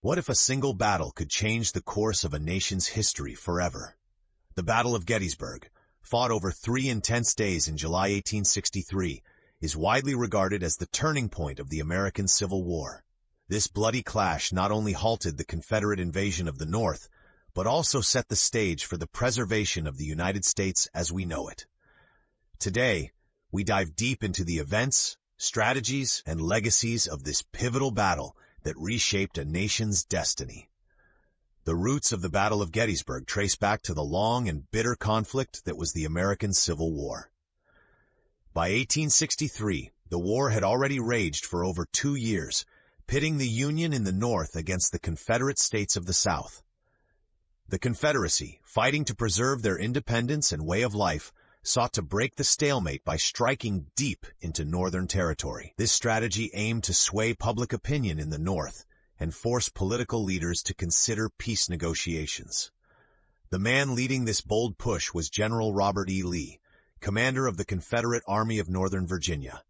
What if a single battle could change the course of a nation's history forever? The Battle of Gettysburg, fought over 3 intense days in July 1863, is widely regarded as the turning point of the American Civil War. This bloody clash not only halted the Confederate invasion of the North, but also set the stage for the preservation of the United States as we know it. Today, we dive deep into the events, strategies, and legacies of this pivotal battle that reshaped a nation's destiny. The roots of the Battle of Gettysburg trace back to the long and bitter conflict that was the American Civil War. By 1863, the war had already raged for over 2 years, pitting the Union in the North against the Confederate states of the South. The Confederacy, fighting to preserve their independence and way of life, sought to break the stalemate by striking deep into Northern territory. This strategy aimed to sway public opinion in the North and force political leaders to consider peace negotiations. The man leading this bold push was General Robert E. Lee, commander of the Confederate Army of Northern Virginia.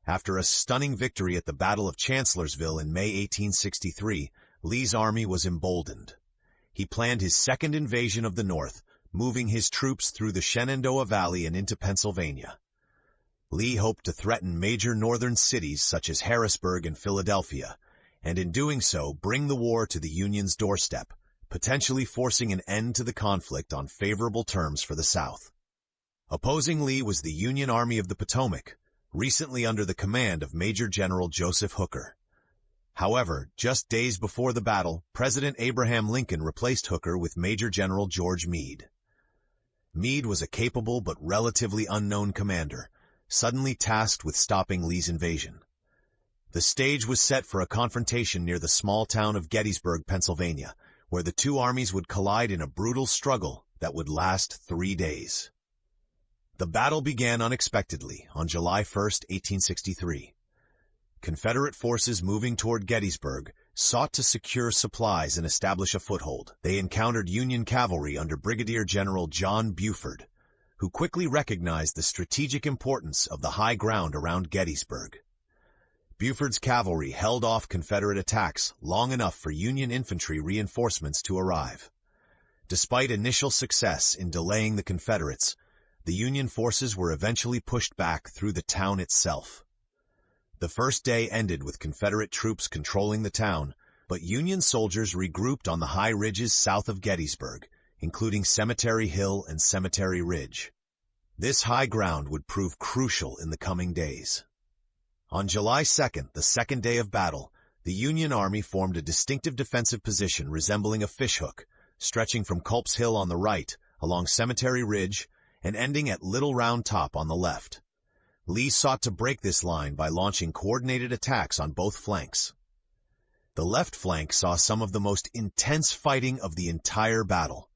After a stunning victory at the Battle of Chancellorsville in May 1863, Lee's army was emboldened. He planned his second invasion of the North, moving his troops through the Shenandoah Valley and into Pennsylvania. Lee hoped to threaten major northern cities such as Harrisburg and Philadelphia, and in doing so bring the war to the Union's doorstep, potentially forcing an end to the conflict on favorable terms for the South. Opposing Lee was the Union Army of the Potomac, recently under the command of Major General Joseph Hooker. However, just days before the battle, President Abraham Lincoln replaced Hooker with Major General George Meade. Meade was a capable but relatively unknown commander, suddenly tasked with stopping Lee's invasion. The stage was set for a confrontation near the small town of Gettysburg, Pennsylvania, where the two armies would collide in a brutal struggle that would last 3 days. The battle began unexpectedly on July 1, 1863. Confederate forces moving toward Gettysburg sought to secure supplies and establish a foothold. They encountered Union cavalry under Brigadier General John Buford, who quickly recognized the strategic importance of the high ground around Gettysburg. Buford's cavalry held off Confederate attacks long enough for Union infantry reinforcements to arrive. Despite initial success in delaying the Confederates, the Union forces were eventually pushed back through the town itself. The first day ended with Confederate troops controlling the town, but Union soldiers regrouped on the high ridges south of Gettysburg, including Cemetery Hill and Cemetery Ridge. This high ground would prove crucial in the coming days. On July 2nd, the second day of battle, the Union Army formed a distinctive defensive position resembling a fishhook, stretching from Culp's Hill on the right, along Cemetery Ridge, and ending at Little Round Top on the left. Lee sought to break this line by launching coordinated attacks on both flanks. The left flank saw some of the most intense fighting of the entire battle.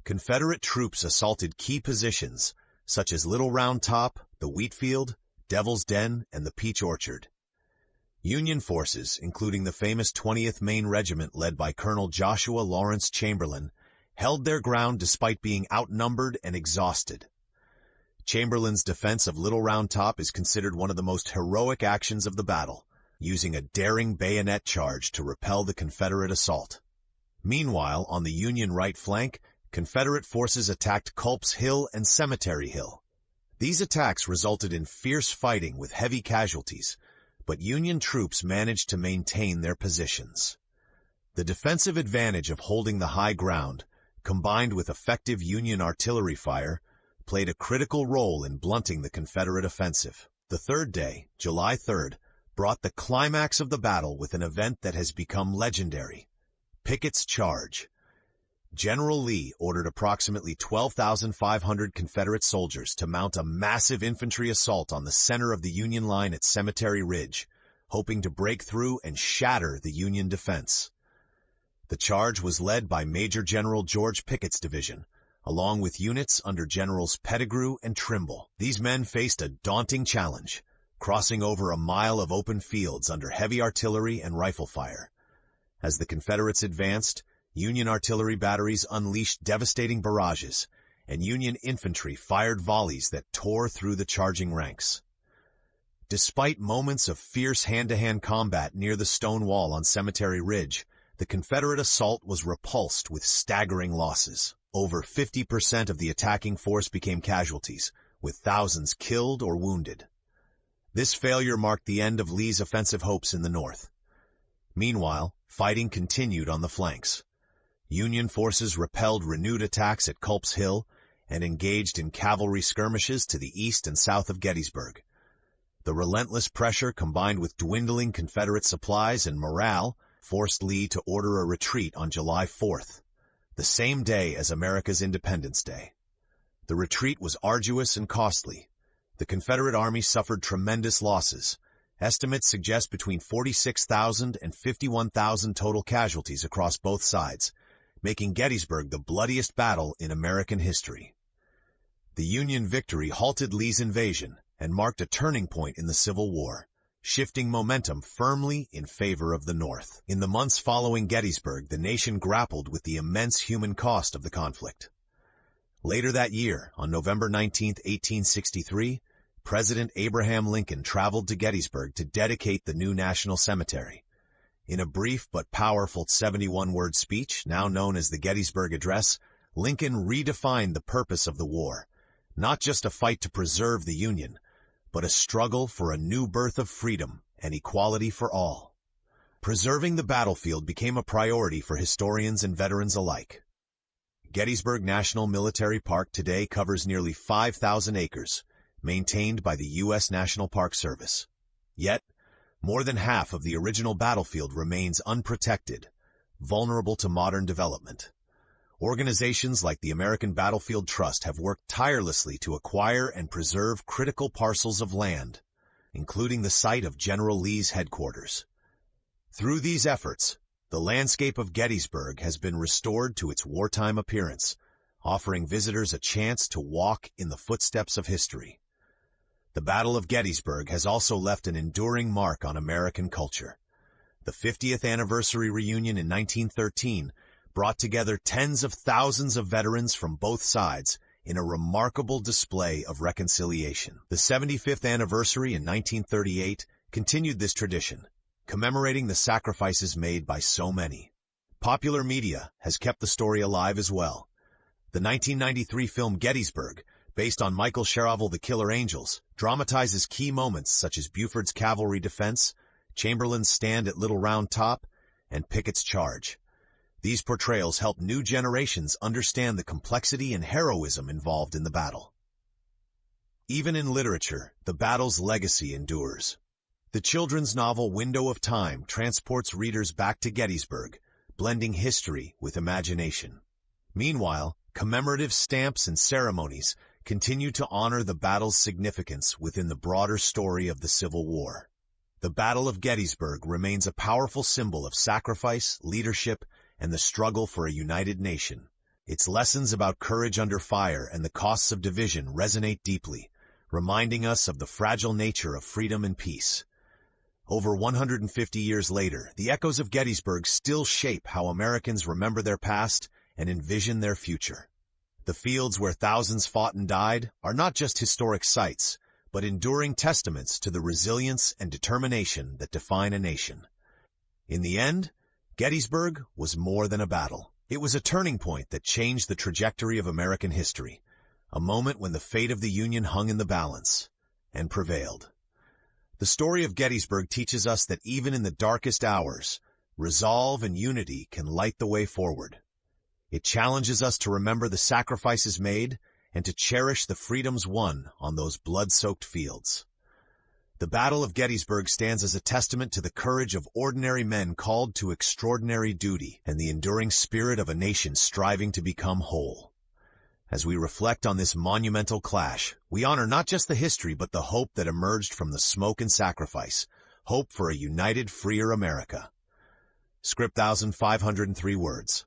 Confederate troops assaulted key positions, such as Little Round Top, the Wheat Field, Devil's Den, and the Peach Orchard. Union forces, including the famous 20th Maine Regiment led by Colonel Joshua Lawrence Chamberlain, held their ground despite being outnumbered and exhausted. Chamberlain's defense of Little Round Top is considered one of the most heroic actions of the battle, using a daring bayonet charge to repel the Confederate assault. Meanwhile, on the Union right flank, Confederate forces attacked Culp's Hill and Cemetery Hill. These attacks resulted in fierce fighting with heavy casualties, but Union troops managed to maintain their positions. The defensive advantage of holding the high ground, combined with effective Union artillery fire, played a critical role in blunting the Confederate offensive. The third day, July 3rd, brought the climax of the battle with an event that has become legendary: Pickett's Charge. General Lee ordered approximately 12,500 Confederate soldiers to mount a massive infantry assault on the center of the Union line at Cemetery Ridge, hoping to break through and shatter the Union defense. The charge was led by Major General George Pickett's division, along with units under Generals Pettigrew and Trimble. These men faced a daunting challenge, crossing over a mile of open fields under heavy artillery and rifle fire. As the Confederates advanced, Union artillery batteries unleashed devastating barrages, and Union infantry fired volleys that tore through the charging ranks. Despite moments of fierce hand-to-hand combat near the stone wall on Cemetery Ridge, the Confederate assault was repulsed with staggering losses. Over 50% of the attacking force became casualties, with thousands killed or wounded. This failure marked the end of Lee's offensive hopes in the North. Meanwhile, fighting continued on the flanks. Union forces repelled renewed attacks at Culp's Hill and engaged in cavalry skirmishes to the east and south of Gettysburg. The relentless pressure, combined with dwindling Confederate supplies and morale, forced Lee to order a retreat on July 4th, the same day as America's Independence Day. The retreat was arduous and costly. The Confederate Army suffered tremendous losses. Estimates suggest between 46,000 and 51,000 total casualties across both sides, making Gettysburg the bloodiest battle in American history. The Union victory halted Lee's invasion and marked a turning point in the Civil War, shifting momentum firmly in favor of the North. In the months following Gettysburg, the nation grappled with the immense human cost of the conflict. Later that year, on November 19, 1863, President Abraham Lincoln traveled to Gettysburg to dedicate the new National Cemetery. In a brief but powerful 71-word speech, now known as the Gettysburg Address, Lincoln redefined the purpose of the war, not just a fight to preserve the Union, but a struggle for a new birth of freedom and equality for all. Preserving the battlefield became a priority for historians and veterans alike. Gettysburg National Military Park today covers nearly 5,000 acres, maintained by the U.S. National Park Service. Yet, more than half of the original battlefield remains unprotected, vulnerable to modern development. Organizations like the American Battlefield Trust have worked tirelessly to acquire and preserve critical parcels of land, including the site of General Lee's headquarters. Through these efforts, the landscape of Gettysburg has been restored to its wartime appearance, offering visitors a chance to walk in the footsteps of history. The Battle of Gettysburg has also left an enduring mark on American culture. The 50th anniversary reunion in 1913 brought together tens of thousands of veterans from both sides in a remarkable display of reconciliation. The 75th anniversary in 1938 continued this tradition, commemorating the sacrifices made by so many. Popular media has kept the story alive as well. The 1993 film Gettysburg, based on Michael Sherrill, The Killer Angels, dramatizes key moments such as Buford's cavalry defense, Chamberlain's stand at Little Round Top, and Pickett's charge. These portrayals help new generations understand the complexity and heroism involved in the battle. Even in literature, the battle's legacy endures. The children's novel Window of Time transports readers back to Gettysburg, blending history with imagination. Meanwhile, commemorative stamps and ceremonies continue to honor the battle's significance within the broader story of the Civil War. The Battle of Gettysburg remains a powerful symbol of sacrifice, leadership, and the struggle for a united nation. Its lessons about courage under fire and the costs of division resonate deeply, reminding us of the fragile nature of freedom and peace. Over 150 years later, the echoes of Gettysburg still shape how Americans remember their past and envision their future. The fields where thousands fought and died are not just historic sites, but enduring testaments to the resilience and determination that define a nation. In the end, Gettysburg was more than a battle. It was a turning point that changed the trajectory of American history, a moment when the fate of the Union hung in the balance and prevailed. The story of Gettysburg teaches us that even in the darkest hours, resolve and unity can light the way forward. It challenges us to remember the sacrifices made and to cherish the freedoms won on those blood-soaked fields. The Battle of Gettysburg stands as a testament to the courage of ordinary men called to extraordinary duty and the enduring spirit of a nation striving to become whole. As we reflect on this monumental clash, we honor not just the history but the hope that emerged from the smoke and sacrifice, hope for a united, freer America. Script 1,503 words.